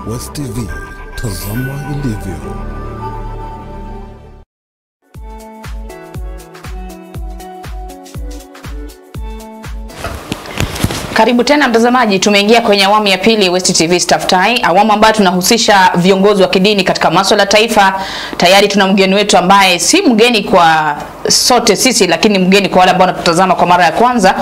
West TV, tazama ilivyo. Karibu tena mtazamaji, tumeingia kwenye awamu ya pili West TV Staff Tie, awamu ambayo tunahusisha viongozi wa kidini katika masuala ya taifa. Tayari tuna mgeni wetu ambaye si mgeni kwa sote sisi, lakini mgeni kwa wale ambao wanatutazama kwa mara ya kwanza.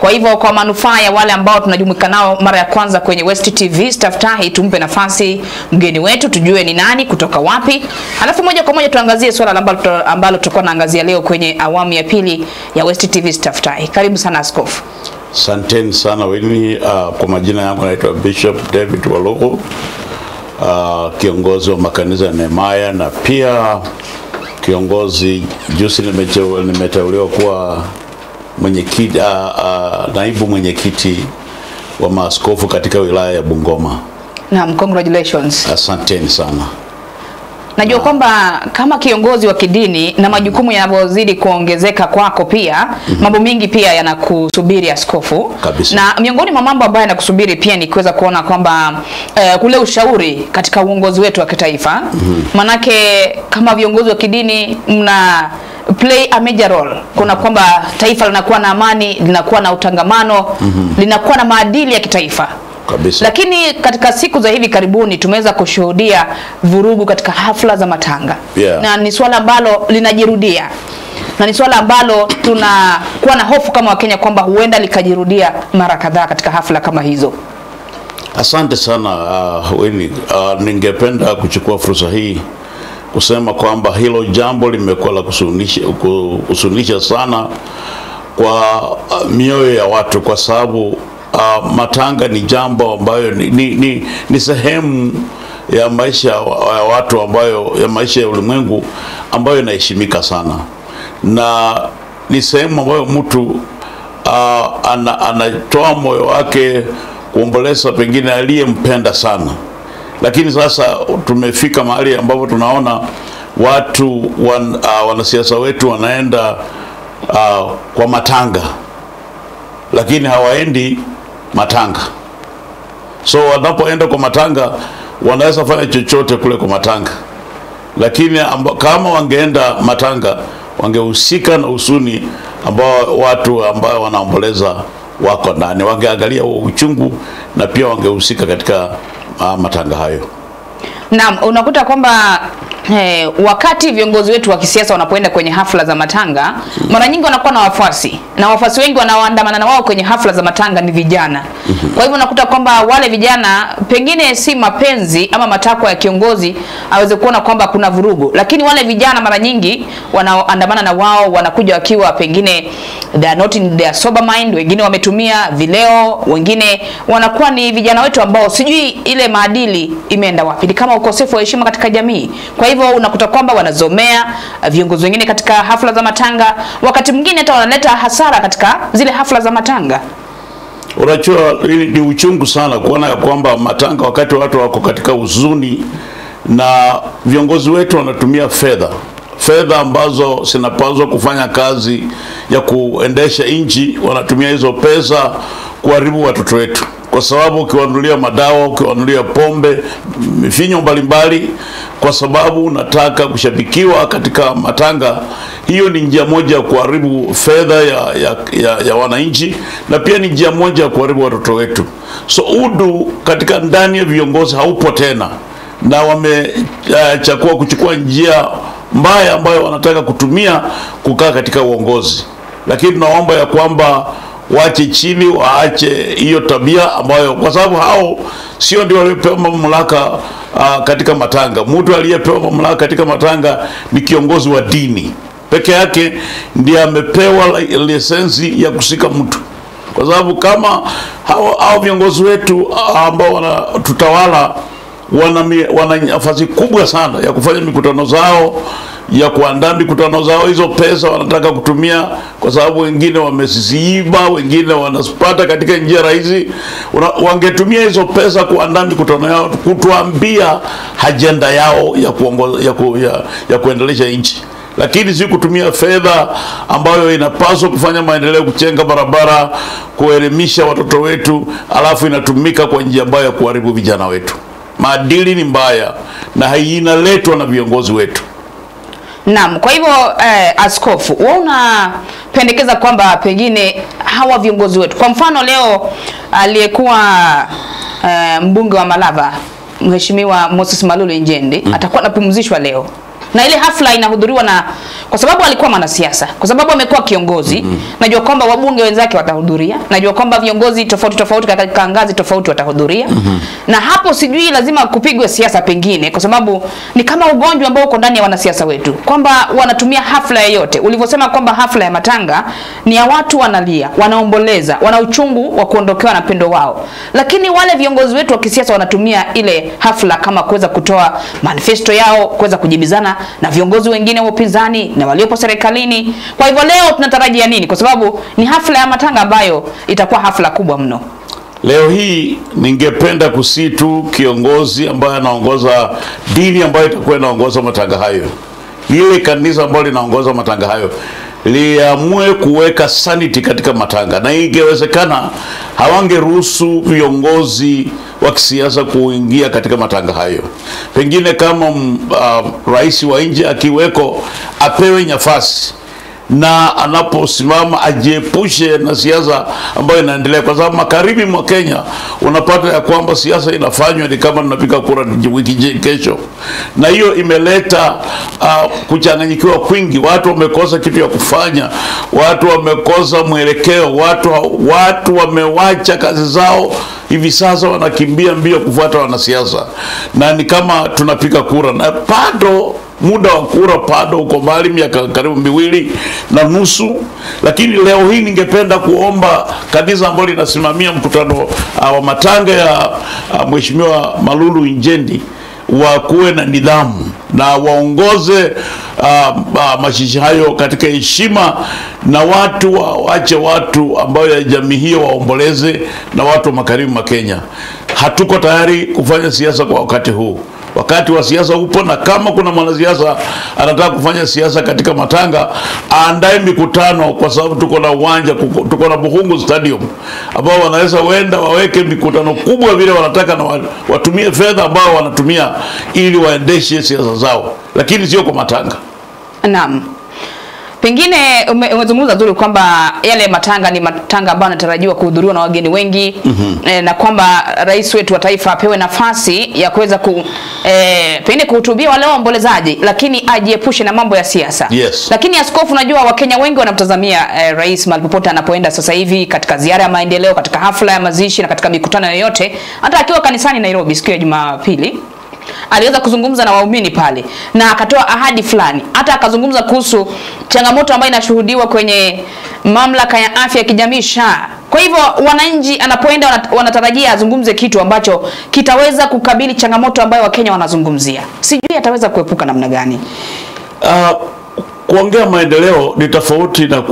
Kwa hivyo kwa manufaa ya wale ambao tunajumuika nao mara ya kwanza kwenye West TV Staff Tie, tumpe nafasi mgeni wetu, tujue ni nani, kutoka wapi. Halafu moja kwa moja tuangazie swala ambalo tutakuwa naangazia leo kwenye awamu ya pili ya West TV Staff Tie. Karibu sana Askofu. Asanteni sana Winnie. Kwa majina yangu naitwa Bishop David Walugu, kiongozi wa makanisa ya Nehemia, na pia kiongozi juzi nimeteuliwa kuwa mwenyekiti, naibu mwenyekiti wa maaskofu katika wilaya ya Bungoma. Naam, congratulations. Asanteni sana. Najua kwamba kama kiongozi wa kidini na majukumu yanapozidi kuongezeka kwako pia, mambo mengi pia yanakusubiri askofu. Kabisa. Na miongoni mwa mambo ambayo yanakusubiri pia ni kuweza kuona kwamba kule ushauri katika uongozi wetu wa kitaifa. Manake kama viongozi wa kidini mna play a major role. Kuna kwamba taifa linakuwa na amani, linakuwa na utangamano, linakuwa na maadili ya kitaifa. Kabisa. Lakini katika siku za hivi karibuni tumeweza kushuhudia vurugu katika hafla za matanga. Na ni swala ambalo linajirudia. Na ni swala ambalo tunakuwa na hofu kama Wakenya kwamba huenda likajirudia mara kadhaa katika hafla kama hizo. Asante sana Winnie. Ningependa kuchukua fursa hii kusema kwamba hilo jambo limekuwa la kusunisha sana kwa mioyo ya watu, kwa sababu matanga ni jambo ambayo ni sehemu ya maisha ya watu, ambayo ya maisha ya ulimwengu ambayo inaheshimika sana, na ni sehemu ambayo mtu anatoa moyo wake kuomboleza pengine aliyempenda sana. Lakini sasa tumefika mahali ambapo tunaona watu wanasiasa wetu wanaenda kwa matanga, lakini hawaendi matanga. So wanapoenda kwa matanga wanaweza fanya chochote kule kwa matanga, lakini kama wangeenda matanga wangehusika na usuni ambao watu ambao wanaomboleza wako ndani, wangeangalia uchungu na pia wangehusika katika matanga hayo. Naam, unakuta kwamba wakati viongozi wetu wa kisiasa wanapoenda kwenye hafla za matanga, mara nyingi wanakuwa na wafuasi, na wafuasi wengi wanaoandamana na wao kwenye hafla za matanga ni vijana. Kwa hivyo unakuta kwamba wale vijana pengine si mapenzi ama matakwa ya kiongozi aweze kuona kwamba kuna vurugu, lakini wale vijana mara nyingi wanaoandamana na wao wanakuja wakiwa pengine they are not in their sober mind, wengine wametumia vileo, wengine wanakuwa ni vijana wetu ambao sijui ile maadili imeenda wapi, ni kama ukosefu wa heshima katika jamii. Kwa hivyo unakuta kwamba wanazomea viongozi wengine katika hafla za matanga, wakati mwingine hata wanaleta hasara katika zile hafla za matanga. Unajua ni uchungu sana kuona ya kwamba matanga, wakati watu wako katika huzuni, na viongozi wetu wanatumia fedha ambazo zinapaswa kufanya kazi ya kuendesha nchi, wanatumia hizo pesa kuharibu watoto wetu. Kwa sababu ukiwanunulia madawa, ukiwanunulia pombe, mifinyo mbalimbali, kwa sababu unataka kushabikiwa katika matanga, hiyo ni njia moja ya kuharibu fedha ya wananchi, na pia ni njia moja ya kuharibu watoto wetu. So udu katika ndani ya viongozi haupo tena, na kuchukua njia mbaya ambayo wanataka kutumia kukaa katika uongozi. Lakini tunaomba ya kwamba waache chini, waache hiyo tabia ambayo, kwa sababu hao sio ndio waliopewa mamlaka katika matanga. Mtu aliyepewa mamlaka katika matanga ni kiongozi wa dini peke yake, ndiye amepewa lisensi ya kusika mtu. Kwa sababu kama hao viongozi wetu ambao wanatutawala wana nafasi kubwa sana ya kufanya mikutano zao, ya kuandaa mikutano zao, hizo pesa wanataka kutumia, kwa sababu wengine wamesiiba, wengine wanapata katika njia rahisi. Wangetumia hizo pesa kuandaa mikutano yao, kutuambia ajenda yao ya kuendelesha nchi. lakini si kutumia fedha ambayo inapaswa kufanya maendeleo, kujenga barabara, kuelimisha watoto wetu, alafu inatumika kwa njia mbaya kuharibu vijana wetu. maadili ni mbaya na hainaletwa na viongozi wetu. Naam, kwa hivyo askofu, wewe unapendekeza kwamba pengine hawa viongozi wetu, kwa mfano leo aliyekuwa mbunge wa Malava Mheshimiwa Moses Malulu Injendi atakuwa anapumzishwa leo, na ile hafla inahudhuriwa na, kwa sababu alikuwa mwanasiasa, kwa sababu amekuwa kiongozi, najua kwamba wabunge wenzake watahudhuria, najua kwamba viongozi tofauti katika ngazi tofauti watahudhuria, na hapo sijui lazima kupigwe siasa pengine, kwa sababu ni kama ugonjwa ambao uko ndani ya wanasiasa wetu, kwamba wanatumia hafla yoyote. Ulivyosema kwamba hafla ya matanga ni ya watu wanalia, wanaomboleza, wana uchungu wa kuondokewa na pendo wao, lakini wale viongozi wetu wa kisiasa wanatumia ile hafla kama kuweza kutoa manifesto yao, kuweza kujibizana na viongozi wengine wa upinzani na waliopo serikalini. Kwa hivyo leo tunatarajia nini? Kwa sababu ni hafla ya matanga ambayo itakuwa hafla kubwa mno. Leo hii ningependa kusitu kiongozi ambaye anaongoza dini ambayo itakuwa inaongoza matanga hayo, ile kanisa ambalo linaongoza matanga hayo, liamue kuweka sanity katika matanga, na ingewezekana hawangeruhusu viongozi wa kisiasa kuingia katika matanga hayo. Pengine kama rais wa nchi akiweko, apewe nafasi na anaposimama ajiepushe na siasa ambayo inaendelea, kwa sababu magharibi mwa Kenya unapata ya kwamba siasa inafanywa ni kama tunapiga kura wiki kesho, na hiyo imeleta kuchanganyikiwa kwingi. Watu wamekosa kitu ya kufanya, watu wamekosa mwelekeo, watu wamewacha kazi zao, hivi sasa wanakimbia mbio kufuata wanasiasa, na ni kama tunapiga kura na bado muda wa kura bado uko mbali, miaka karibu 2.5. Lakini leo hii ningependa kuomba kanisa ambalo linasimamia mkutano wa matanga ya Mheshimiwa Malulu Injendi wakuwe na nidhamu na waongoze mashishi hayo katika heshima, na watu waache watu ambao ya jamii hiyo waomboleze, na watu wa magharibi mwa Kenya. Hatuko tayari kufanya siasa kwa wakati huu. Wakati wa siasa upo, na kama kuna mwanasiasa anataka kufanya siasa katika matanga, aandae mikutano, kwa sababu tuko na uwanja, tuko na Buhungu Stadium ambao wanaweza wenda waweke mikutano kubwa vile wanataka, na watumie fedha ambao wanatumia ili waendeshe siasa zao, lakini sio kwa matanga. Naam. Pengine umezungumza nzuri kwamba yale matanga ni matanga ambayo yanatarajiwa kuhudhuriwa na wageni wengi, na kwamba rais wetu wa taifa apewe nafasi ya kuweza pengine kuhutubia wale waombolezaji, lakini ajiepushe na mambo ya siasa. Yes. Lakini askofu, unajua Wakenya wengi wanamtazamia rais mahali popote anapoenda sasa hivi, katika ziara ya maendeleo, katika hafla ya mazishi na katika mikutano yoyote. Hata akiwa kanisani Nairobi siku ya Jumapili aliweza kuzungumza na waumini pale na akatoa ahadi fulani, hata akazungumza kuhusu changamoto ambayo inashuhudiwa kwenye mamlaka ya afya ya kijamii SHA. Kwa hivyo wananchi anapoenda wanatarajia azungumze kitu ambacho kitaweza kukabili changamoto ambayo Wakenya wanazungumzia. Sijui ataweza kuepuka namna gani. Kuongea maendeleo ni tofauti na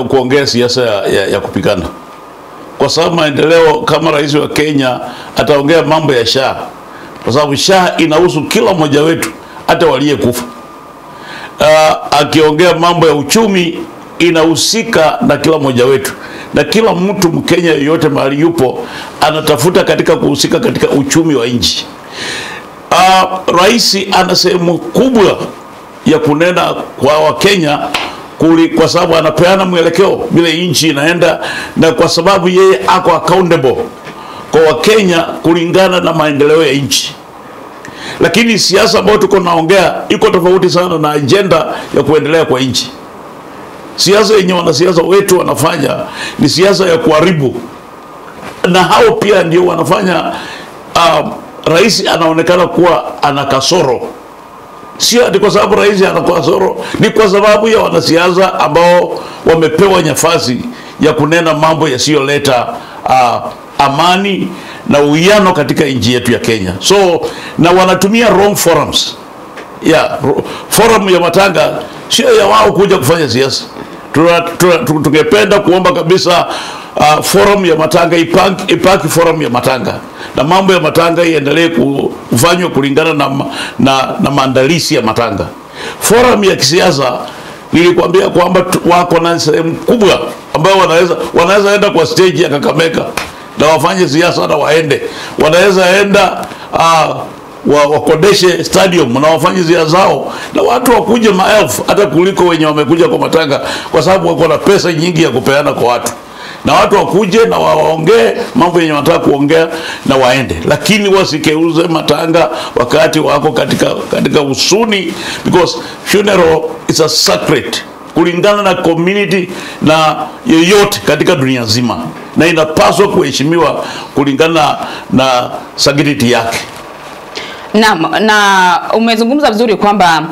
kuongea siasa ya kupigana. Kwa sababu maendeleo, kama rais wa Kenya ataongea mambo ya SHA, kwa sababu SHA inahusu kila mmoja wetu, hata waliyekufa. Akiongea mambo ya uchumi, inahusika na kila mmoja wetu, na kila mtu Mkenya yote mahali yupo anatafuta katika kuhusika katika uchumi wa nchi. Rais ana sehemu kubwa ya kunena kwa Wakenya, kwa sababu anapeana mwelekeo vile nchi inaenda, na kwa sababu yeye ako accountable kwa Wakenya kulingana na maendeleo ya nchi. Lakini siasa ambayo tuko naongea iko tofauti sana na agenda ya kuendelea kwa nchi. Siasa yenye wanasiasa wetu wanafanya ni siasa ya kuharibu, na hao pia ndio wanafanya rais anaonekana kuwa ana kasoro. Sio ati kwa sababu rais ana kasoro, ni kwa sababu ya wanasiasa ambao wamepewa nafasi ya kunena mambo yasiyoleta amani na uwiano katika nchi yetu ya Kenya. So na wanatumia wrong forums. Forum ya matanga sio ya wao kuja kufanya siasa. Tungependa kuomba kabisa forum ya matanga ipaki forum ya matanga, na mambo ya matanga iendelee kufanywa kulingana na maandalizi ya matanga. Forum ya kisiasa nilikwambia kwamba wako na sehemu kubwa ambao wanaweza enda kwa stage ya Kakamega na wafanye siasa na waende. Wanaweza enda wakodeshe stadium na wafanye ziara zao, na watu wakuje maelfu hata kuliko wenye wamekuja kwa matanga, kwa sababu wako na pesa nyingi ya kupeana kwa watu, na watu wakuje na waongee mambo yenye wanataka kuongea na waende, lakini wasikeuze matanga wakati wako katika usuni, because funeral is a sacred kulingana na community na yoyote katika dunia nzima, na inapaswa kuheshimiwa kulingana na sagrity yake. Naam, na umezungumza vizuri kwamba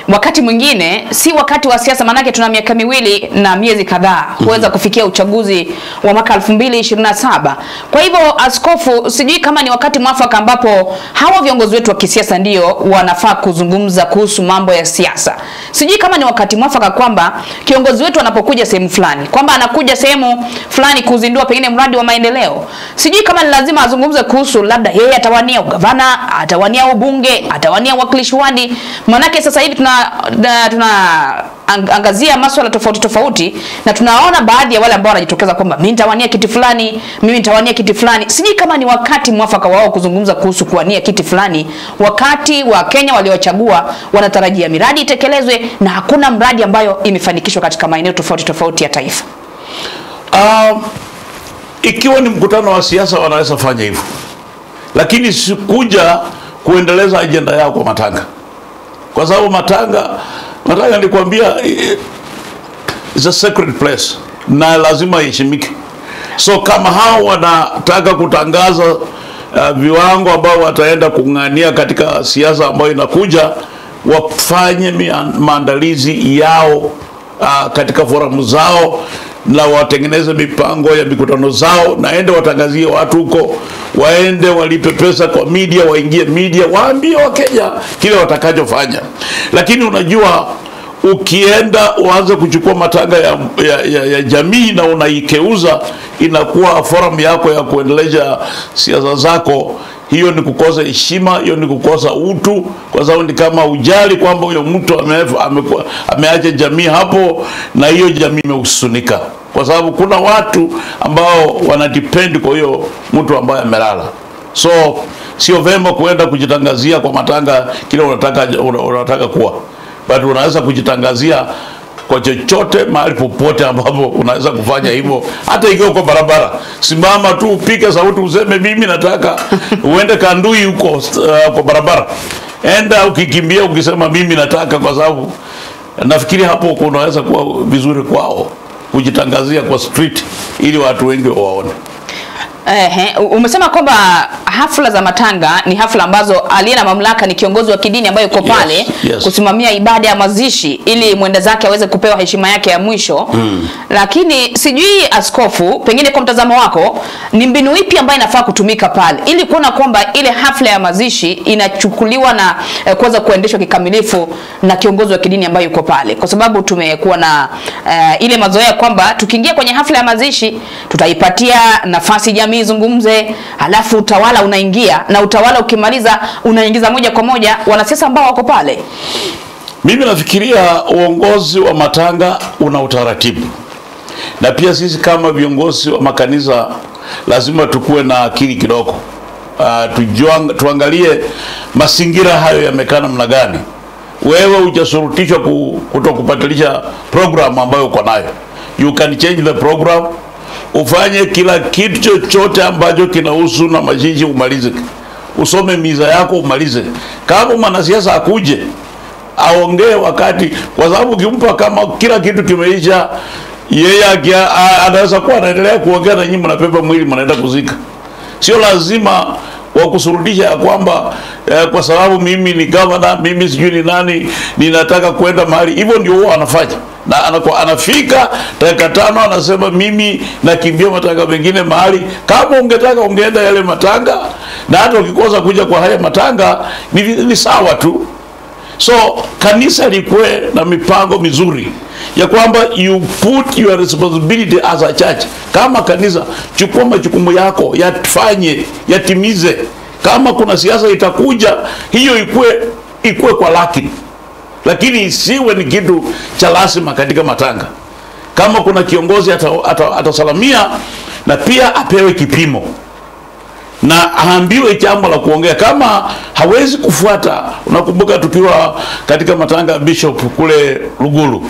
wakati mwingine si wakati wa siasa, manake tuna miaka 2 na miezi kadhaa kuweza kufikia uchaguzi wa mwaka 2027. Kwa hivyo askofu, sijui kama ni wakati mwafaka ambapo hawa viongozi wetu wa kisiasa ndio wanafaa kuzungumza kuhusu mambo ya siasa. Sijui kama ni wakati mwafaka kwamba kiongozi wetu anapokuja sehemu fulani, kwamba anakuja sehemu fulani kuzindua pengine mradi wa maendeleo, sijui kama ni lazima azungumze kuhusu labda yeye atawania ugavana, atawania ubunge, atawania wakilishi wadi. Manake sasa hivi angazia masuala tofauti na tunaona baadhi ya wale ambao wanajitokeza kwamba mimi nitawania kiti fulani, mimi nitawania kiti fulani. Sijui kama ni wakati mwafaka wao kuzungumza kuhusu kuwania kiti fulani, wakati wa Kenya waliochagua wanatarajia miradi itekelezwe na hakuna mradi ambayo imefanikishwa katika maeneo tofauti ya taifa. Ikiwa ni mkutano wa siasa wanaweza fanya hivyo, lakini sikuja kuendeleza agenda yao kwa matanga, kwa sababu matanga nilikwambia is a sacred place na lazima iheshimike. So kama hao wanataka kutangaza viwango ambao wataenda kung'ania katika siasa ambayo inakuja, wafanye maandalizi yao katika forum zao na watengeneze mipango ya mikutano zao, naende watangazie watu huko, waende walipe pesa kwa media, waingie media, waambie Wakenya kile watakachofanya. Lakini unajua ukienda uanze kuchukua matanga ya jamii na unaikeuza inakuwa forum yako ya kuendeleza siasa zako, hiyo ni kukosa heshima, hiyo ni kukosa utu, kwa sababu ni kama ujali kwamba huyo mtu ameacha jamii hapo na hiyo jamii imehusunika, kwa sababu kuna watu ambao wanadepend kwa hiyo mtu ambaye amelala. So sio vema kuenda kujitangazia kwa matanga kile unataka kuwa, but unaweza kujitangazia kwa chochote mahali popote ambapo unaweza kufanya hivyo. Hata ikiwa kwa barabara, simama tu upige sauti useme mimi nataka, uende Kandui huko kwa barabara, enda ukikimbia ukisema mimi nataka, kwa sababu nafikiri hapo unaweza kuwa vizuri kwao kujitangazia kwa street ili watu wengi waone. Umesema kwamba hafla za matanga ni hafla ambazo aliye na mamlaka ni kiongozi wa kidini ambaye yuko pale kusimamia ibada ya mazishi ili mwenda zake aweze kupewa heshima yake ya mwisho. Lakini sijui askofu, pengine kwa mtazamo wako, ni mbinu ipi ambayo inafaa kutumika pale ili kuona kwamba ile hafla ya mazishi inachukuliwa na kuweza kuendeshwa kikamilifu na kiongozi wa kidini ambaye yuko pale? Kwa sababu tumekuwa na ile mazoea kwamba tukiingia kwenye hafla ya mazishi tutaipatia nafasi jamii zungumze, alafu utawala unaingia, na utawala ukimaliza unaingiza moja kwa moja wanasiasa ambao wako pale. Mimi nafikiria uongozi wa matanga una utaratibu, na pia sisi kama viongozi wa makanisa lazima tukue na akili kidogo. Tuangalie mazingira hayo yamekaa namna gani. Wewe hujasurutishwa kutokubadilisha program ambayo uko nayo. You can change the program, ufanye kila kitu chochote ambacho kinahusu na mazishi umalize. Usome miza yako umalize. Kama mwanasiasa akuje aongee wakati, kwa sababu ukimpa kama kila kitu kimeisha, yeye anaweza kuwa anaendelea kuongea na nyinyi mnapepa mwili mnaenda kuzika. Sio lazima wakusurudisha ya kwamba kwa sababu mimi ni governor, mimi sijui ni nani, ninataka kwenda mahali. Hivyo ndio huwa anafanya. Na anafika dakika 5 anasema mimi nakimbia matanga mengine mahali. Kama ungetaka ungeenda yale matanga, na hata ukikosa kuja kwa haya matanga ni sawa tu. So kanisa likuwe na mipango mizuri ya kwamba you put your responsibility as a church. Kama kanisa, chukua majukumu yako, yafanye, yatimize. Kama kuna siasa itakuja, hiyo ikue kwa lakini isiwe ni kitu cha lazima katika matanga. Kama kuna kiongozi atasalamia, na pia apewe kipimo, na haambiwe jambo la kuongea. Kama hawezi kufuata, unakumbuka tukiwa katika matanga ya Bishop kule Lugulu,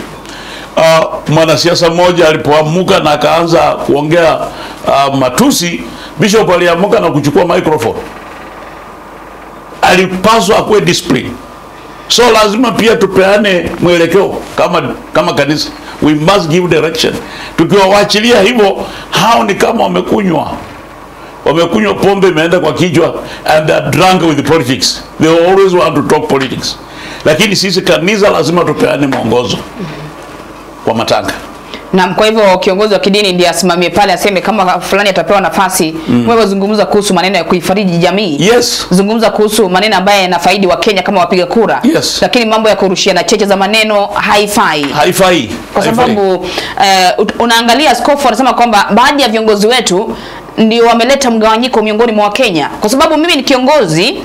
mwanasiasa mmoja alipoamuka na akaanza kuongea matusi, Bishop aliamuka na kuchukua microphone. Alipaswa akuwe discipline. So lazima pia tupeane mwelekeo kama kanisa. We must give direction. Tukiwaachilia hivyo, hao ni kama wamekunywa pombe imeenda kwa kichwa, and they're drunk with politics. They always want to talk politics. Lakini sisi kanisa lazima tupeane mwongozo kwa matanga. Na kwa hivyo kiongozi wa kidini ndiye asimamie pale, aseme kama fulani atapewa nafasi, wewe zungumza kuhusu maneno ya kuifariji jamii. Yes. Zungumza kuhusu maneno ambayo yanafaidi wa Kenya kama wapiga kura. Yes. Lakini mambo ya kurushia na cheche za maneno haifai. Kwa sababu unaangalia askofu anasema kwamba baadhi ya viongozi wetu ndio wameleta mgawanyiko miongoni mwa Kenya. Kwa sababu mimi ni kiongozi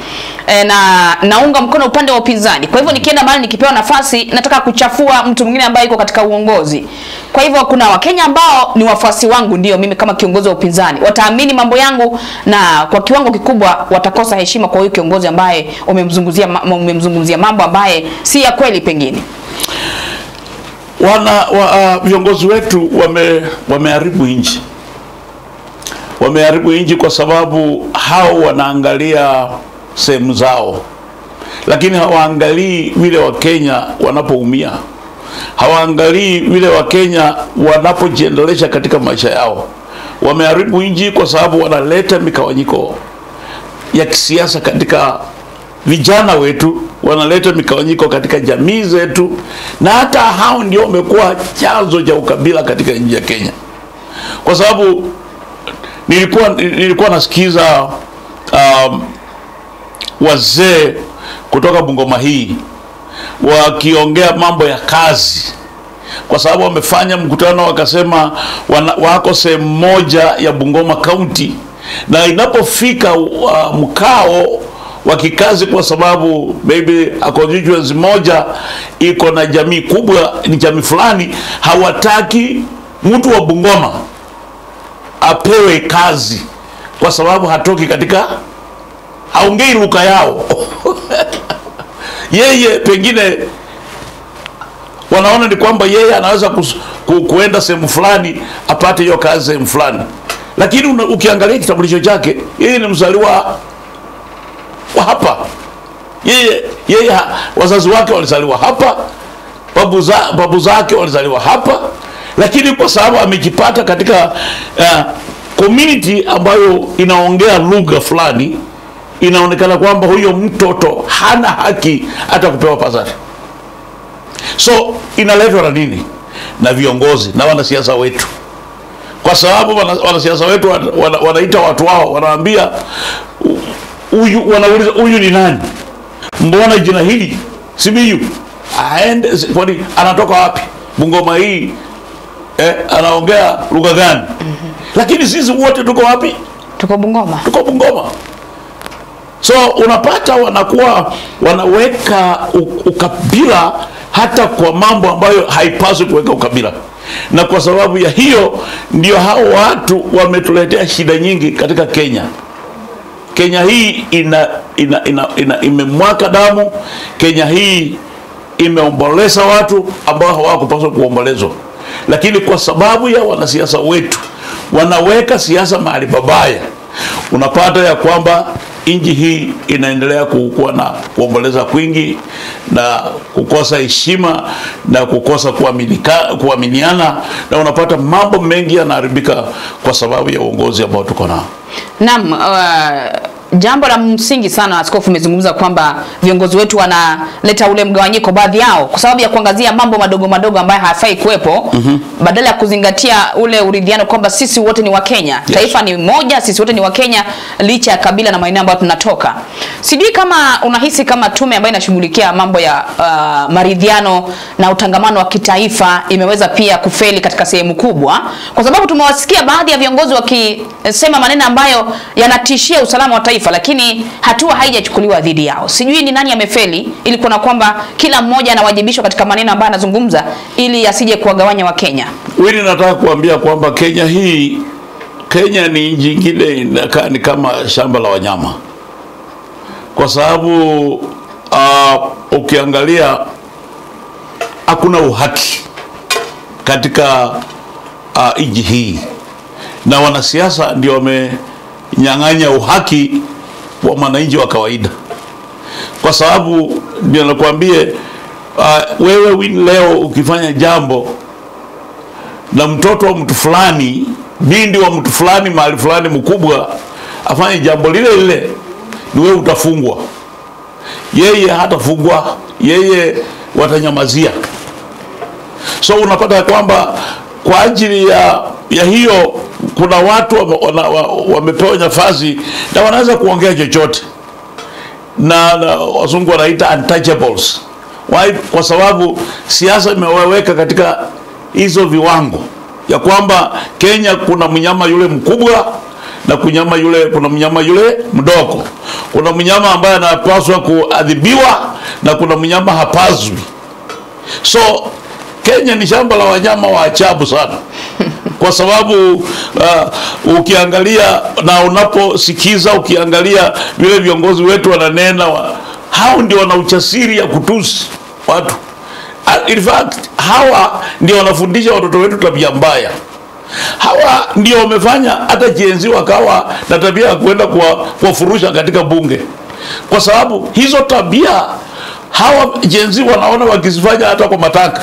na naunga mkono upande wa upinzani. Kwa hivyo nikienda mahali nikipewa nafasi nataka kuchafua mtu mwingine ambaye yuko katika uongozi. Kwa hivyo kuna Wakenya ambao ni wafuasi wangu, ndio mimi kama kiongozi wa upinzani wataamini mambo yangu, na kwa kiwango kikubwa watakosa heshima kwa huyo kiongozi ambaye umemzungumzia mambo ambaye si ya kweli pengine. Viongozi wetu wameharibu nchi. Wameharibu nchi kwa sababu hao wanaangalia sehemu zao, lakini hawaangalii vile Wakenya wanapoumia. Hawaangalii vile Wakenya wanapojiendelesha katika maisha yao. Wameharibu nchi kwa sababu wanaleta mikawanyiko ya kisiasa katika vijana wetu, wanaleta mikawanyiko katika jamii zetu, na hata hao ndio wamekuwa chanzo cha ukabila katika nchi ya Kenya. Kwa sababu nilikuwa nasikiza wazee kutoka Bungoma hii wakiongea mambo ya kazi, kwa sababu wamefanya mkutano wakasema wako sehemu moja ya Bungoma County, na inapofika mkao wa kikazi, kwa sababu maybe a constituency moja iko na jamii kubwa, ni jamii fulani, hawataki mtu wa Bungoma apewe kazi kwa sababu hatoki katika, haongei lugha yao. Yeye pengine wanaona ni kwamba yeye anaweza kuenda sehemu fulani apate hiyo kazi sehemu fulani, lakini ukiangalia kitambulisho chake, yeye ni mzaliwa wa hapa. Yeye wazazi wake walizaliwa hapa, babu zake walizaliwa hapa, lakini kwa sababu amejipata katika community ambayo inaongea lugha fulani, inaonekana kwamba huyo mtoto hana haki hata kupewa pasari. So inaletwa na nini? Na viongozi na wanasiasa wetu. Kwa sababu wanasiasa wetu wanaita watu wao, wanaambia wanauliza huyu ni nani? Mbona jina hili Simiyu? Aende kwani anatoka wapi? Bungoma hii anaongea lugha gani? Lakini sisi wote tuko wapi? Tuko Bungoma. Tuko Bungoma. So unapata wanaweka ukabila hata kwa mambo ambayo haipaswi kuweka ukabila. Na kwa sababu ya hiyo ndio hao watu wametuletea shida nyingi katika Kenya. Kenya hii imemwaka damu. Kenya hii imeomboleza watu ambao hawakupaswa kuombolezwa. Lakini kwa sababu ya wanasiasa wetu wanaweka siasa mahali babaya, unapata ya kwamba nchi hii inaendelea kuwa na kuomboleza kwingi na kukosa heshima na kukosa kuaminiana, na unapata mambo mengi yanaharibika kwa sababu ya uongozi ambao tuko nao. Naam, jambo la msingi sana askofu umezungumza kwamba viongozi wetu wanaleta ule mgawanyiko baadhi yao kwa sababu ya kuangazia mambo madogo madogo ambayo hayafai kuwepo, badala ya kuzingatia ule uridhiano kwamba sisi wote ni wa Kenya. Yes. Taifa ni moja, sisi wote ni wa Kenya licha ya kabila na maeneo ambayo tunatoka. Sijui kama unahisi kama tume ambayo inashughulikia mambo ya maridhiano na utangamano wa kitaifa imeweza pia kufeli katika sehemu kubwa, kwa sababu tumewasikia baadhi ya viongozi wakisema maneno ambayo yanatishia usalama wa taifa, lakini hatua haijachukuliwa dhidi yao. Sijui ni nani amefeli ili kuona kwamba kila mmoja anawajibishwa katika maneno ambayo anazungumza ili asije kuwagawanya wa Kenya. Wewe nataka kuambia kwamba Kenya hii Kenya ni nchi nyingine inakaa ni kama shamba la wanyama, kwa sababu ukiangalia hakuna uhaki katika nchi hii, na wanasiasa ndio wamenyang'anya uhaki wa mwananchi wa kawaida. Kwa sababu ndio nakwambie, wewe leo ukifanya jambo na mtoto wa mtu fulani, bindi wa mtu fulani mahali fulani mkubwa afanye jambo lile lile, ni wewe utafungwa. Yeye hatafungwa, yeye watanyamazia. So unapata kwamba kwa ajili ya hiyo kuna watu wamepewa nafasi na wanaweza kuongea chochote, na wazungu wanaita untouchables. Why? Kwa sababu siasa imewaweka katika hizo viwango ya kwamba Kenya kuna mnyama yule mkubwa na kuna mnyama yule mdogo. Kuna mnyama ambaye anapaswa kuadhibiwa na kuna mnyama hapaswi. So Kenya ni shamba la wanyama wa ajabu sana. Kwa sababu ukiangalia na unaposikiza, ukiangalia vile viongozi wetu wananena, hao ndio wana uchasiri ya kutusi watu. In fact, hawa ndio wanafundisha watoto wetu tabia mbaya. Hawa ndio wamefanya hata jenzi wakawa na tabia ya kwenda kuwafurusha katika bunge. Kwa sababu hizo tabia hawa jenzi wanaona wakizifanya hata kwa mataka,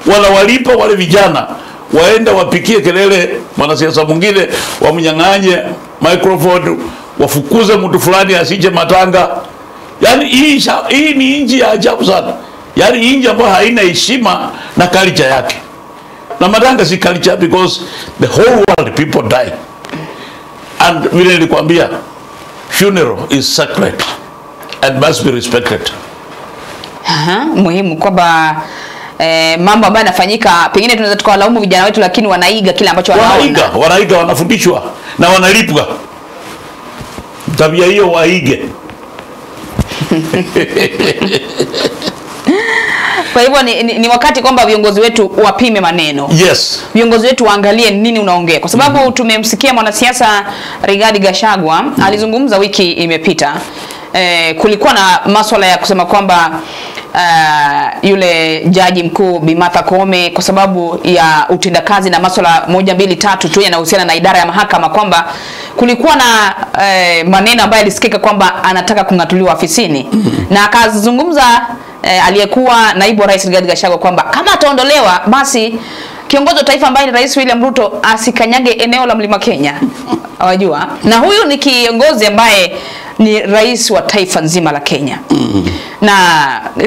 wanawalipa wale vijana waende wapikie kelele mwanasiasa mwingine, wamnyang'anye microphone, wafukuze mtu fulani asije matanga. Yani hii ni nchi ya ajabu sana. Yani nchi ambayo haina heshima na culture yake. Na matanga si culture, because the whole world people die. And vile nilikwambia, funeral is sacred and must be respected. Muhimu kwamba mambo ambayo yanafanyika pengine tunaweza tukawalaumu vijana wetu, lakini wanaiga kile ambacho wanaiga, wanafundishwa na wanalipwa. Tabia hiyo waige. Kwa hivyo ni wakati kwamba viongozi wetu wapime maneno. Yes. Viongozi wetu waangalie nini unaongea. Kwa sababu tumemsikia mwanasiasa Rigathi Gachagua alizungumza wiki imepita. Kulikuwa na masuala ya kusema kwamba yule jaji mkuu Bi Martha Koome, kwa sababu ya utendakazi na masuala 1 2 3 tu yanahusiana na idara ya mahakama, kwamba kulikuwa na maneno ambayo yalisikika kwamba anataka kung'atuliwa afisini. Na akazungumza aliyekuwa naibu rais Rigathi Gachagua kwamba kama ataondolewa, basi kiongozi wa taifa ambaye ni Rais William Ruto asikanyage eneo la Mlima Kenya. Wajua, na huyu ni kiongozi ambaye ni rais wa taifa nzima la Kenya. Na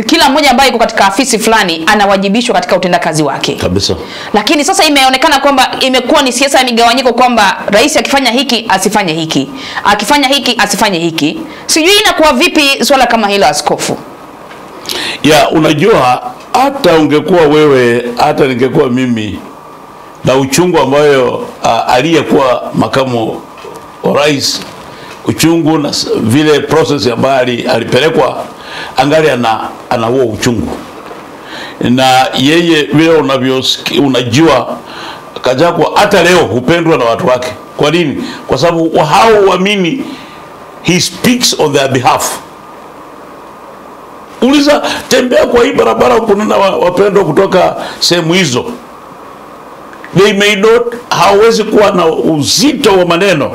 kila mmoja ambaye yuko katika afisi fulani anawajibishwa katika utendakazi wake. Kabisa. Lakini sasa imeonekana kwamba imekuwa ni siasa ya migawanyiko, kwamba rais akifanya hiki asifanye hiki, akifanya hiki asifanye hiki. Sijui inakuwa vipi swala kama hilo, askofu? Ya, unajua hata ungekuwa wewe, hata ningekuwa mimi, na uchungu ambayo aliyekuwa makamu wa rais, uchungu na vile process ambayo alipelekwa, angali ana huo uchungu. Na yeye vile unajua Gachagua hata leo hupendwa na watu wake. Kwa nini? Kwa sababu hao waamini he speaks on their behalf. Uliza, tembea kwa hii barabara, kuna wapendwa kutoka sehemu hizo. They may not, hawezi kuwa na uzito wa maneno,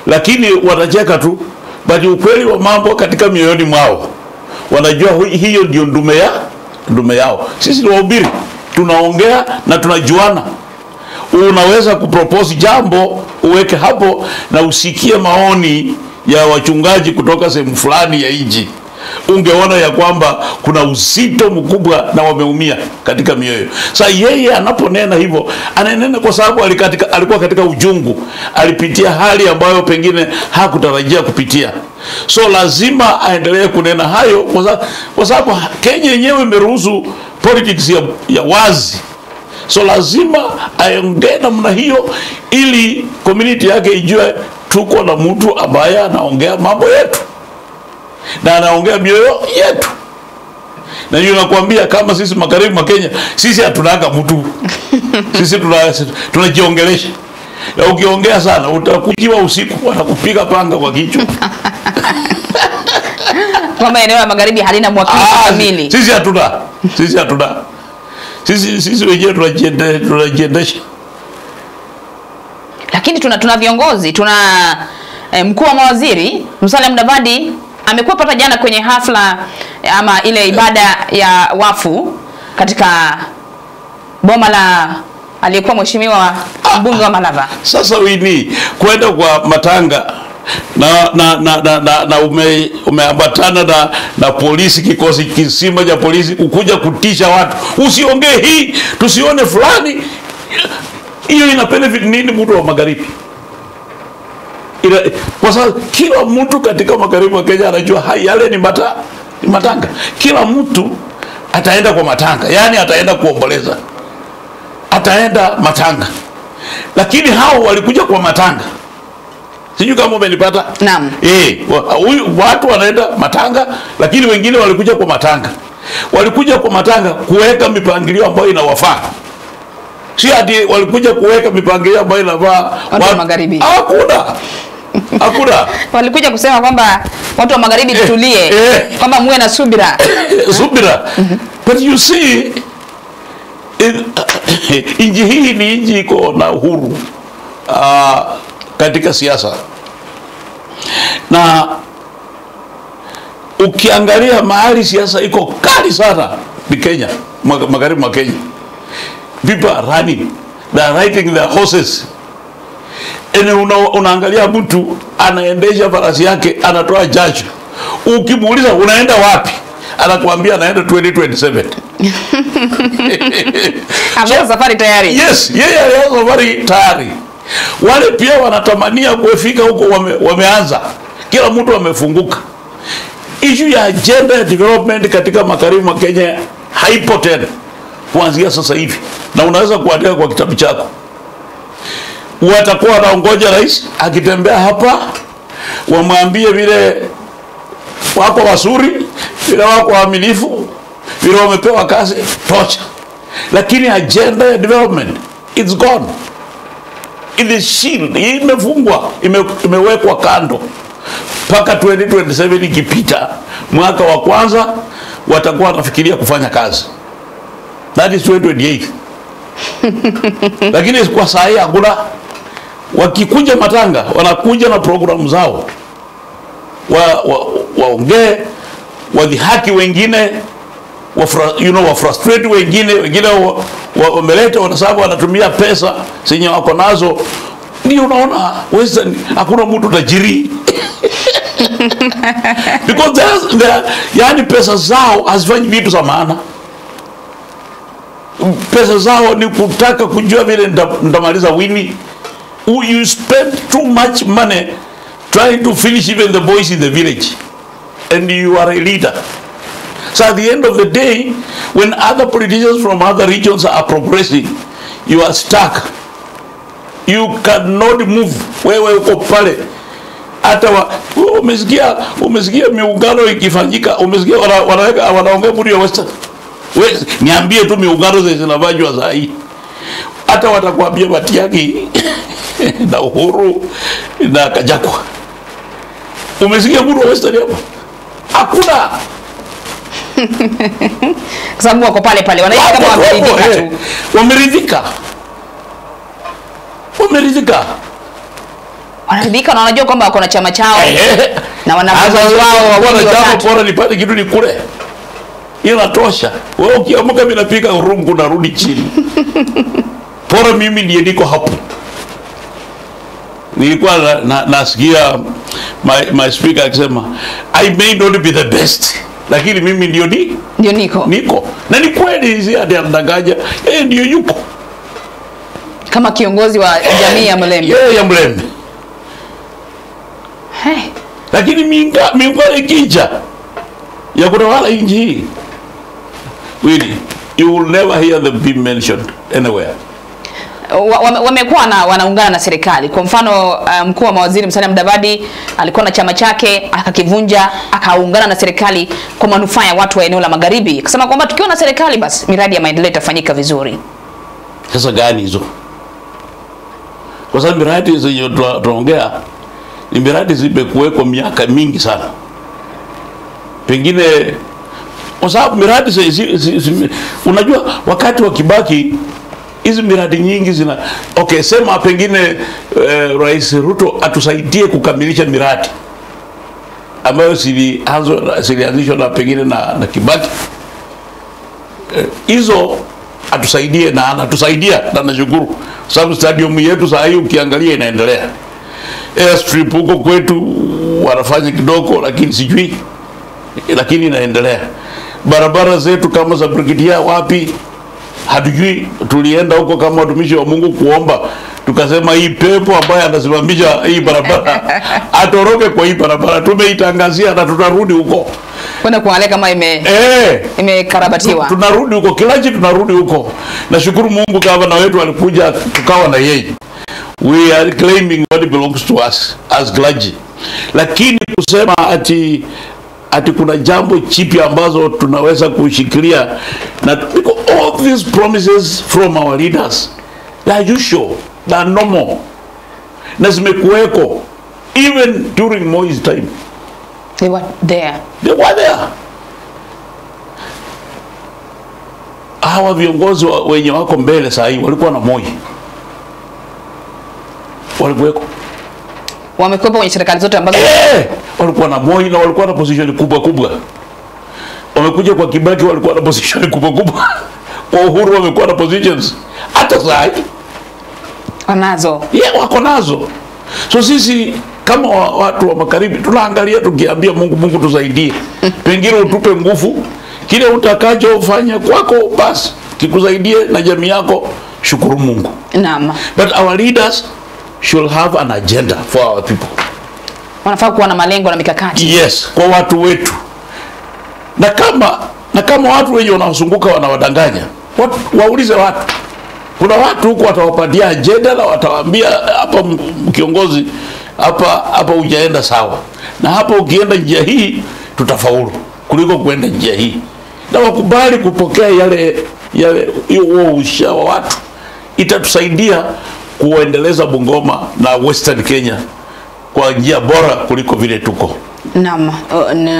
lakini wanacheka tu, bali ukweli wa mambo katika mioyoni mwao wanajua hiyo ndio ndume yao. Sisi ni wahubiri, tunaongea na tunajuana. Unaweza kupropose jambo uweke hapo na usikie maoni ya wachungaji kutoka sehemu fulani ya nchi, ungeona ya kwamba kuna uzito mkubwa na wameumia katika mioyo. Sasa yeye anaponena hivyo, ananena kwa sababu alikuwa katika ujungu, alipitia hali ambayo pengine hakutarajia kupitia. So lazima aendelee kunena hayo, kwa sababu Kenya yenyewe imeruhusu politics ya wazi. So lazima aongee namna hiyo ili community yake ijue tuko na mtu ambaye anaongea mambo yetu na anaongea mioyo yetu. Na hiyo nakwambia, kama sisi magharibi mwa Kenya, sisi hatunanga mtu. Sisi tunajiongelesha. Na ukiongea sana utakujiwa usiku, watakupiga panga kwa kichwa. Kwamba eneo la magharibi halina mwakilishi kamili. Sisi hatuna. Sisi wenyewe tunajiendesha. Lakini tuna viongozi, tuna mkuu wa mawaziri Musalia Mudavadi amekuwa pata jana kwenye hafla ama ile ibada ya wafu katika boma la aliyekuwa mheshimiwa mbunge wa Malava. Sasa Winnie, kwenda kwa matanga na umeambatana na polisi, kikosi kisima cha polisi ukuja kutisha watu, usiongee hii, tusione fulani. Hiyo ina benefit nini mtu wa magharibi? Kwa sababu kila mtu katika magharibi wa Kenya anajua yale ni matanga. Kila mtu ataenda kwa matanga, yani ataenda kuomboleza, ataenda matanga. Lakini hao walikuja kwa matanga. Sijui kama umenipata? Naam. Watu wanaenda matanga, lakini wengine walikuja kwa matanga. Walikuja kwa matanga kuweka mipangilio ambayo inawafaa. Si ati walikuja kuweka mipangilio ambayo inafaa watu wa magharibi. Hakuna. Walikuja kusema kwamba watu wa magharibi tutulie, kwamba muwe na subira. But you see, inji hii ni inji iko na uhuru katika siasa. Na ukiangalia mahali siasa iko kali sana ni Kenya, magharibi mwa Kenya. People are running, they are riding their horses. Unaangalia mtu anaendesha farasi yake, anatoa jasho. Ukimuuliza unaenda wapi, anakuambia anaenda 2027. Ameanza safari tayari. Yes, yeye alianza safari tayari. Wale pia wanatamania kufika huko, wameanza. Kila mtu amefunguka. Issue ya agenda ya development katika magharibi mwa Kenya haipo tena kuanzia sasa hivi. Na unaweza kuandika kwa kitabu chako. Watakuwa wanaongoja rais akitembea hapa, wamwambie vile wako wazuri, vile wako waaminifu, vile wamepewa kazi tosha. Lakini agenda ya development it's gone. Ile shield imefungwa, imewekwa kando mpaka 2027 ikipita, mwaka wa kwanza watakuwa wanafikiria kufanya kazi. That is 2028. Lakini kwa saa hii hakuna. Wakikuja matanga, wanakuja na programu zao. Waongee, wadhihaki wengine, wafrustrate wengine wameleta, wanasababu wanatumia pesa zenye wako nazo. Ndio unaona Western hakuna mtu tajiri. Because yani pesa zao hazifanyi vitu za maana. Pesa zao ni kutaka kujua vile ndamaliza Winnie. You spend too much money trying to finish even the boys in the village, and you are a leader. So at the end of the day, when other politicians from other regions are progressing, you are stuck. You cannot move. Wewe uko pale. Hata umesikia miungano ikifanyika, umesikia wanaongea muri ya Western. Wewe niambie tu miungano zinafanywa saa hii. Hata watakwambia Matiang'i na Uhuru na Kajagwa. Umesikia muri wa Western hapo? Hakuna. Kwa sababu wako pale wanaishi kama wameridhika tu. Wanaridhika na wanajua kwamba wako na chama chao. Na wanafunzi wao wawili bora nipate kitu ni kule. Hiyo natosha. Wewe ukiamka mimi napiga rungu na rudi chini. Bora mimi ndiye niko hapo. Nilikuwa nasikia my speaker akisema I may not be the best, lakini mimi ndio niko. Na ni kweli hizi anadanganya. Ndio yuko. Kama kiongozi wa jamii ya Mlembe. Ya Mlembe. Lakini miungano ikija ya kutawala nchi hii, really, you will never hear them be mentioned anywhere. Wamekuwa wanaungana na serikali. Kwa mfano mkuu wa mawaziri Musalia Mudavadi alikuwa na chama chake, akakivunja, akaungana na serikali kwa manufaa ya watu wa eneo la magharibi, akisema kwamba tukiwa na serikali basi miradi ya maendeleo itafanyika vizuri. Sasa gani hizo? Kwa sababu miradi zenye tunaongea ni miradi zimekuwekwa miaka mingi sana. Pengine kwa sababu miradi unajua wakati wa Kibaki hizi miradi nyingi zina sema pengine Rais Ruto atusaidie kukamilisha miradi ambayo zilianzishwa na pengine na Kibaki. Hizo atusaidie na anatusaidia na nashukuru. Sababu stadium yetu sasa hiyo ukiangalia inaendelea. Airstrip huko kwetu wanafanya kidogo lakini sijui, lakini inaendelea. Barabara zetu kama za Brigidia wapi hatujui. Tulienda huko kama watumishi wa Mungu kuomba, tukasema hii pepo ambaye anasimamisha hii barabara atoroke kwa hii barabara. Tumeitangazia na tutarudi huko kwenda kuangalia kama imekarabatiwa. Tunarudi huko Kilaji, tunarudi huko. Nashukuru Mungu gavana wetu alikuja tukawa na yeye. We are claiming what belongs to us as Kilaji. Lakini kusema ati kuna jambo chipi ambazo tunaweza kushikilia na all these promises from our leaders, they are usual, they are normal, na zimekuweko even during Moi's time. They were there. Hawa viongozi wenye wako mbele saa hii walikuwa na Moi, walikuweko, wamekuwepo kwenye serikali zote ambazo walikuwa na Moi na walikuwa na position kubwa. Wamekuja kwa Kibaki walikuwa na position kubwa. Kwa Uhuru wamekuwa na positions hata saa hii wanazo. Wako nazo. So sisi kama watu wa magharibi tunaangalia tukiambia Mungu tusaidie. Pengine utupe nguvu, kile utakachofanya kwako basi kikusaidie na jamii yako, shukuru Mungu. Naam. But our leaders should have an agenda for our people. Wanafaa kuwa na malengo na mikakati. Yes, kwa watu wetu. Na kama watu wenye wanaozunguka wanawadanganya, waulize watu. Kuna watu huko watawapatia agenda na watawaambia hapa kiongozi hapa hujaenda sawa. Na hapa ukienda njia hii tutafaulu kuliko kuenda njia hii. Na wakubali kupokea yale hiyo ushauri wa watu. Itatusaidia kuendeleza Bungoma na Western Kenya kwa njia bora kuliko vile tuko. Naam,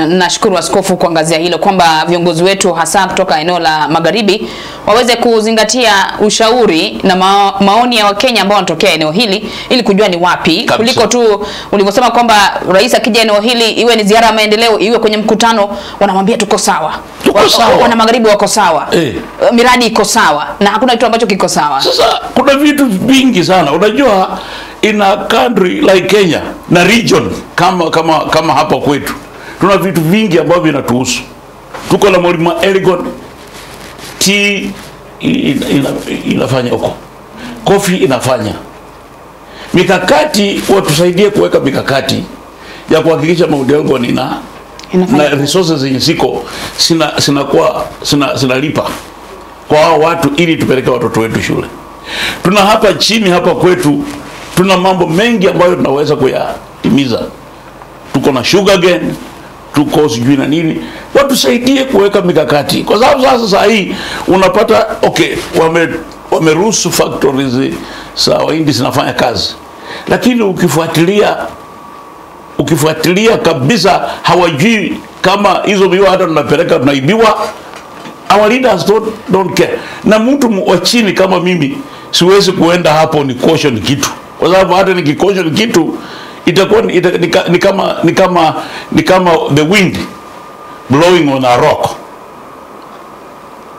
nashukuru askofu kuangazia hilo kwamba viongozi wetu hasa kutoka eneo la magharibi waweze kuzingatia ushauri na maoni ya Wakenya ambao wanatokea eneo hili ili kujua ni wapi kabisa. Kuliko tu ulivyosema kwamba rais akija eneo hili iwe ni ziara ya maendeleo iwe kwenye mkutano wanamwambia tuko sawa. Wana magharibi wako sawa. Miradi iko sawa na hakuna kitu ambacho kiko sawa. Sasa kuna vitu vingi sana. Unajua in a country like Kenya na region kama hapa kwetu tuna vitu vingi ambavyo vinatuhusu. Tuko na Mlima Elgon, tea inafanya huko, coffee inafanya. Mikakati watusaidie kuweka mikakati ya kuhakikisha Mount Elgon na resources zenye ziko sinalipa kwa watu ili tupeleke watoto wetu shule. Tuna hapa chini hapa kwetu tuna mambo mengi ambayo tunaweza kuyatimiza. Tuko na sugar cane, tuko sijui na nini. Watusaidie kuweka mikakati. Kwa sababu sasa hii unapata wameruhusu factories za Wahindi zinafanya kazi. Lakini ukifuatilia kabisa hawajui kama hizo miwa hata tunapeleka tunaibiwa. Our leaders don't care. Na mtu wa chini kama mimi siwezi kuenda hapo ni caution kitu. Kwa sababu hata nikikosha kitu itakuwa ni kama the wind blowing on a rock.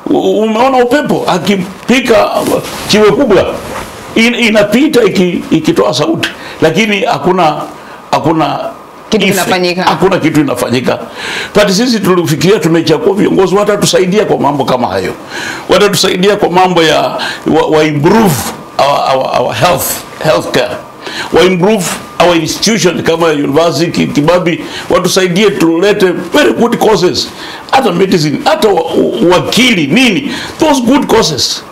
Umeona upepo akipika jiwe kubwa inapita ikitoa sauti, lakini hakuna kitu kinafanyika. Hakuna kitu inafanyika. But sisi tulifikiria tumechagua viongozi watatusaidia kwa mambo kama hayo. Watatusaidia kwa mambo ya improve our healthcare. Improve our institution kama university Kibabi, watusaidie tulete very good courses. Hata medicine, hata wakili nini, those good courses.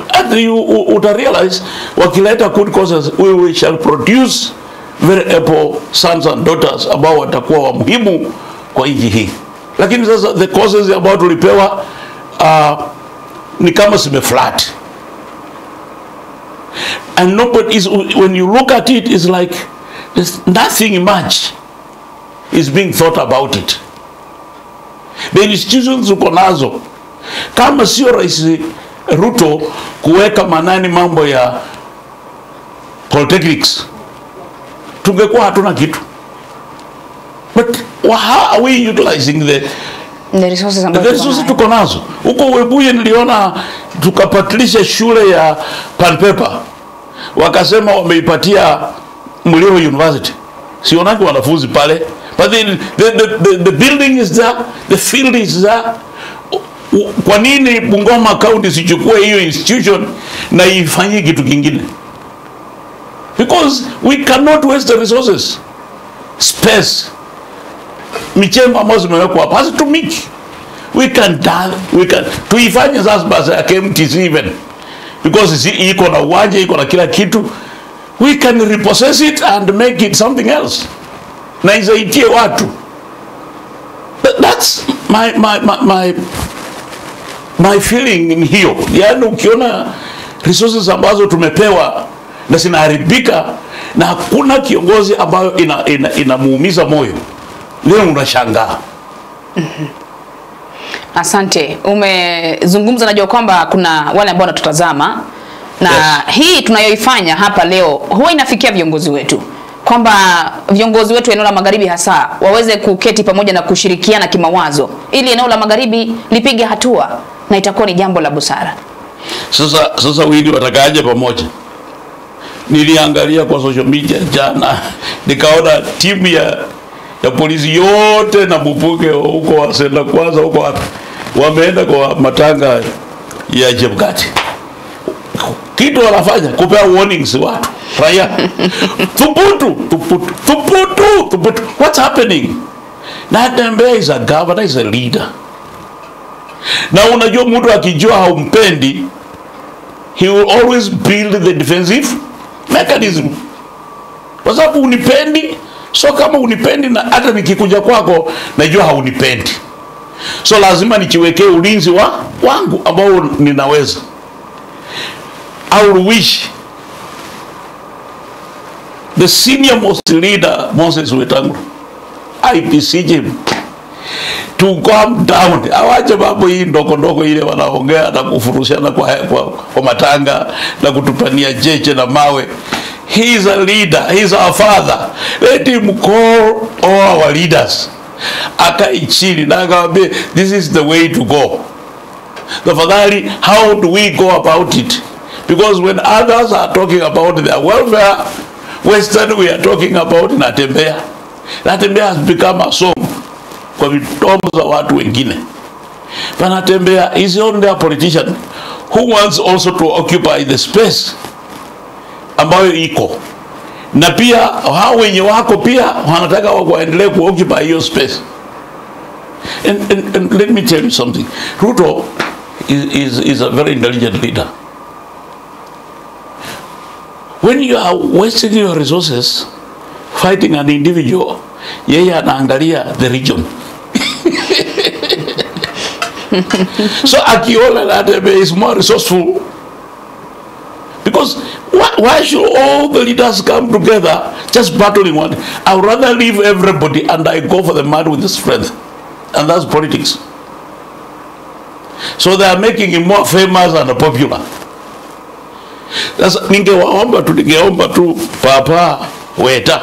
And you realize wakileta good courses we shall produce very able sons and daughters ambao watakuwa wa muhimu kwa nchi hii. Lakini sasa the courses ambao tulipewa ni kama zime flat. and nobody is, when you look at it, it's like there's nothing much is being thought about it. The institutions uko nazo, kama sio Rais Ruto kuweka manani mambo ya polytechnics, tungekuwa hatuna kitu. But how are we utilizing the resources tuko nazo? Huko Webuye niliona tukapatilisha shule ya Panpepa, wakasema wameipatia Muliro University. Sionaki wanafunzi pale, but the building is there, the field is there. Kwa nini Bungoma County sichukue hiyo institution na ifanyie kitu kingine? Because we cannot waste the resources. Space, michemba ambazo zimewekwa hapa hazitumiki. We can tuifanye sasa basi ya KMTC even, because iko na uwanja, iko na kila kitu. We can repossess it and make it something else, na izaitie watu. That's my feeling in hiyo. Yani ukiona resources ambazo tumepewa na zinaharibika na hakuna kiongozi ambayo inamuumiza moyo, leo unashangaa. Asante. Umezungumza, najua kwamba kuna wale ambao wanatutazama na hii tunayoifanya hapa leo huwa inafikia viongozi wetu, kwamba viongozi wetu eneo la magharibi hasa waweze kuketi pamoja na kushirikiana kimawazo ili eneo la magharibi lipige hatua, na itakuwa ni jambo la busara. Sasa wili watakaje pamoja? Niliangalia kwa social media jana, nikaona timu ya polisi yote na Mbubuke huko Wasenda kwanza huko wapi, wameenda kwa matanga ya Chebukati. Kitu wanafanya kupea warnings watu raia. Thubutu. What's happening? Natembeya is a governor, is a leader. Na unajua mtu akijua haumpendi, he will always build the defensive mechanism. Kwa sababu unipendi, so kama unipendi na hata nikikuja kwako najua haunipendi, so lazima nikiwekee ulinzi wangu ambao ninaweza. I will wish the senior most leader Moses Wetangula, I beseech him to calm down. Awache mambo hii ndogo ile wanaongea na kufurushana kwa matanga na kutupania jeje na mawe. He is a leader, he is our father. Let him call all our leaders, akae chini na akamwambie this is the way to go. Tafadhali, how do we go about it? Because when others are talking about their welfare, Western we are talking about Natembeya. Natembeya has become a song kwa vitomo za watu wengine. But Natembeya is only a politician who wants also to occupy the space ambayo iko. Na pia hao wenye wako pia wanataka waendelee kuoccupy hiyo space. And let me tell you something. Ruto is a very intelligent leader. When you are wasting your resources fighting an individual, yeye anaangalia the region. So Akiola Natembeya is more resourceful, because why should all the leaders come together just battling one? I would rather leave everybody and I go for the man with the strength, and that's politics. So they are making him more famous and popular. Sasa ningeomba tu Papa Weta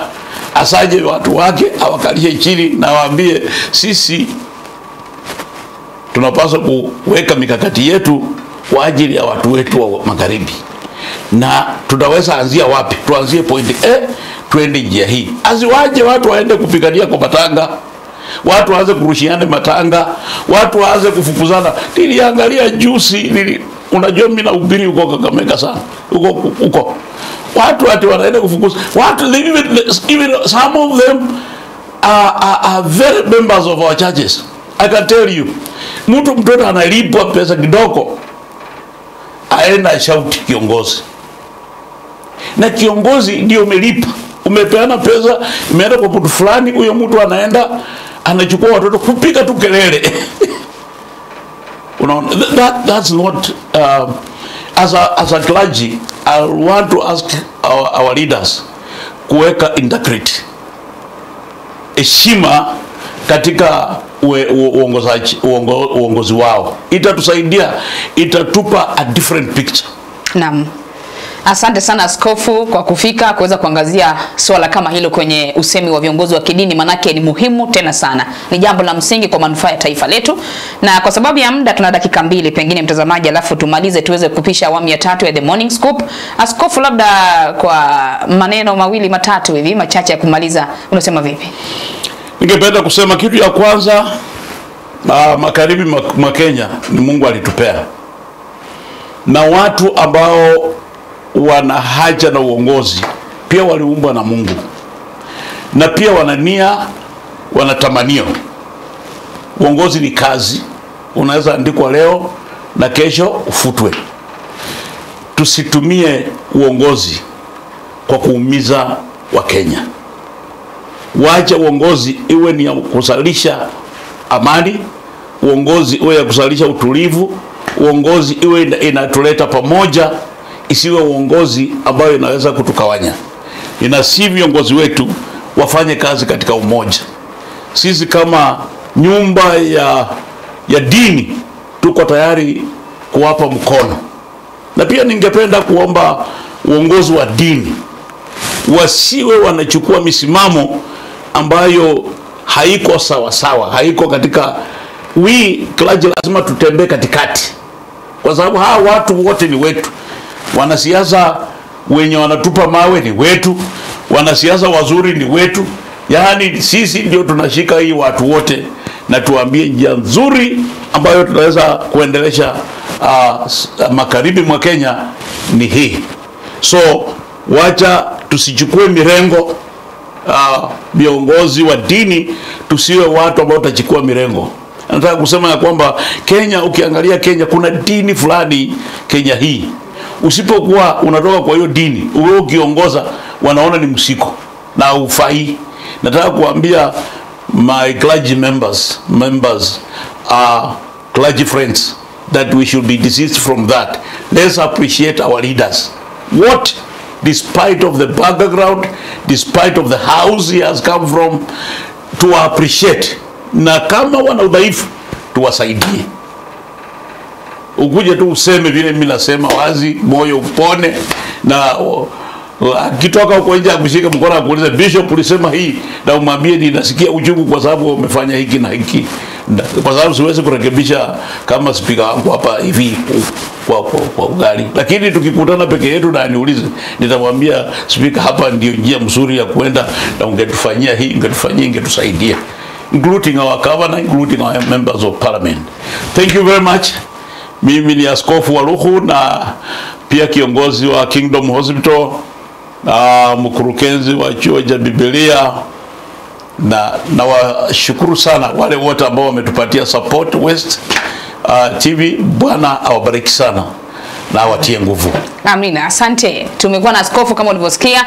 asaje watu wake awakalie chini na waambie sisi tunapaswa kuweka mikakati yetu kwa ajili ya watu wetu wa magharibi. Na tutaweza anzia wapi? Tuanzie point tuende njia hii. Asiwaje watu waende kupigania kwa matanga, watu waanze kurushiana matanga, watu waanze kufukuzana. Niliangalia juzi, unajua mimi na ubiri huko Kakamega sana. Huko watu ati wanaenda kufukuza. Watu even some of them are very members of our churches. I can tell you. Mtoto analipwa pesa kidogo aenda shauti kiongozi. Na kiongozi ndio umelipa. Umepeana pesa, imeenda kwa mtu fulani, huyo mtu anaenda anachukua watoto kupiga tu kelele. Unaona, that's not as a clergy, I want to ask our leaders kuweka integrity, heshima katika uongozi wao. Itatusaidia, itatupa a different picture. Naam. Asante sana askofu kwa kufika kuweza kuangazia swala kama hilo kwenye usemi wa viongozi wa kidini, manake ni muhimu tena sana. Ni jambo la msingi kwa manufaa ya taifa letu. Na kwa sababu ya muda tuna dakika 2 pengine mtazamaji, alafu tumalize tuweze kupisha awamu ya 3 ya The Morning Scoop. Askofu, labda kwa maneno mawili matatu hivi machache ya kumaliza, unasema vipi? Ningependa kusema kitu ya kwanza, magharibi mwa Kenya ni Mungu alitupea. Na watu ambao wana haja na uongozi pia waliumbwa na Mungu, na pia wanania, wanatamanio. Uongozi ni kazi, unaweza andikwa leo na kesho ufutwe. Tusitumie uongozi kwa kuumiza wa Kenya. Wacha uongozi iwe ni ya kusalisha amani, uongozi iwe ya kusalisha utulivu, uongozi iwe inatuleta pamoja, isiwe uongozi ambayo inaweza kutukawanya. Inasi viongozi wetu wafanye kazi katika umoja. Sisi kama nyumba ya dini tuko tayari kuwapa mkono. Na pia ningependa kuomba uongozi wa dini wasiwe wanachukua misimamo ambayo haiko sawa sawa, haiko katika clergy. Lazima tutembee katikati, kwa sababu hawa watu wote ni wetu. Wanasiasa wenye wanatupa mawe ni wetu, wanasiasa wazuri ni wetu. Yaani sisi ndio tunashika hii watu wote, na tuambie njia nzuri ambayo tunaweza kuendelesha magharibi mwa Kenya ni hii. So wacha tusichukue mirengo. Viongozi wa dini tusiwe watu ambao tutachukua mirengo. Nataka kusema ya kwamba Kenya, ukiangalia Kenya kuna dini fulani Kenya hii, usipokuwa unatoka kwa hiyo dini, wewe ukiongoza wanaona ni msiko na ufai. Nataka kuambia my clergy members, clergy friends, that we should be desist from that. Let's appreciate our leaders. What, despite of the background, despite of the house he has come from, to appreciate. Na kama wana udhaifu tuwasaidie. Ukuje tu useme vile mimi nasema wazi, moyo upone, na akitoka huko nje akushike mkono akuulize, Bishop ulisema hii, na umwambie ninasikia uchungu kwa sababu umefanya hiki na hiki. Kwa sababu siwezi kurekebisha kama speaker wangu hapa hivi kwa ugali. Lakini tukikutana peke yetu na aniulize, nitamwambia speaker, hapa ndio njia mzuri ya kwenda, na ungetufanyia hii, ungetufanyia, ingetusaidia, including our governor, including our members of parliament. Thank you very much. Mimi ni Askofu Waluhu na pia kiongozi wa Kingdom Hospital, mkurugenzi wa chuo cha Biblia, na washukuru sana wale wote ambao wametupatia support West TV. Bwana awabariki sana na watie nguvu. Amina, asante. Tumekuwa na askofu kama ulivyosikia,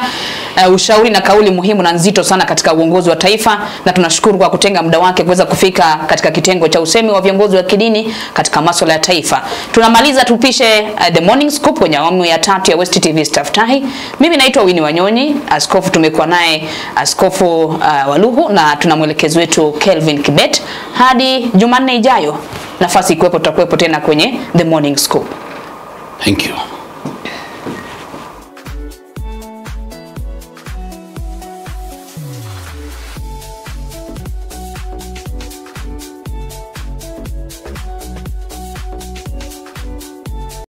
ushauri na kauli muhimu na nzito sana katika uongozi wa taifa, na tunashukuru kwa kutenga muda wake kuweza kufika katika kitengo cha usemi wa viongozi wa kidini katika masuala ya taifa. Tunamaliza, tupishe The Morning Scoop kwenye awamu ya 3 ya West TV Staftahi. Mimi naitwa Winnie Wanyonyi. Askofu tumekuwa naye Askofu Waluhu, na tuna mwelekezi wetu Kelvin Kibet. Hadi Jumanne ijayo, nafasi ikuwepo, tutakuwepo tena kwenye The Morning Scoop. Thank you.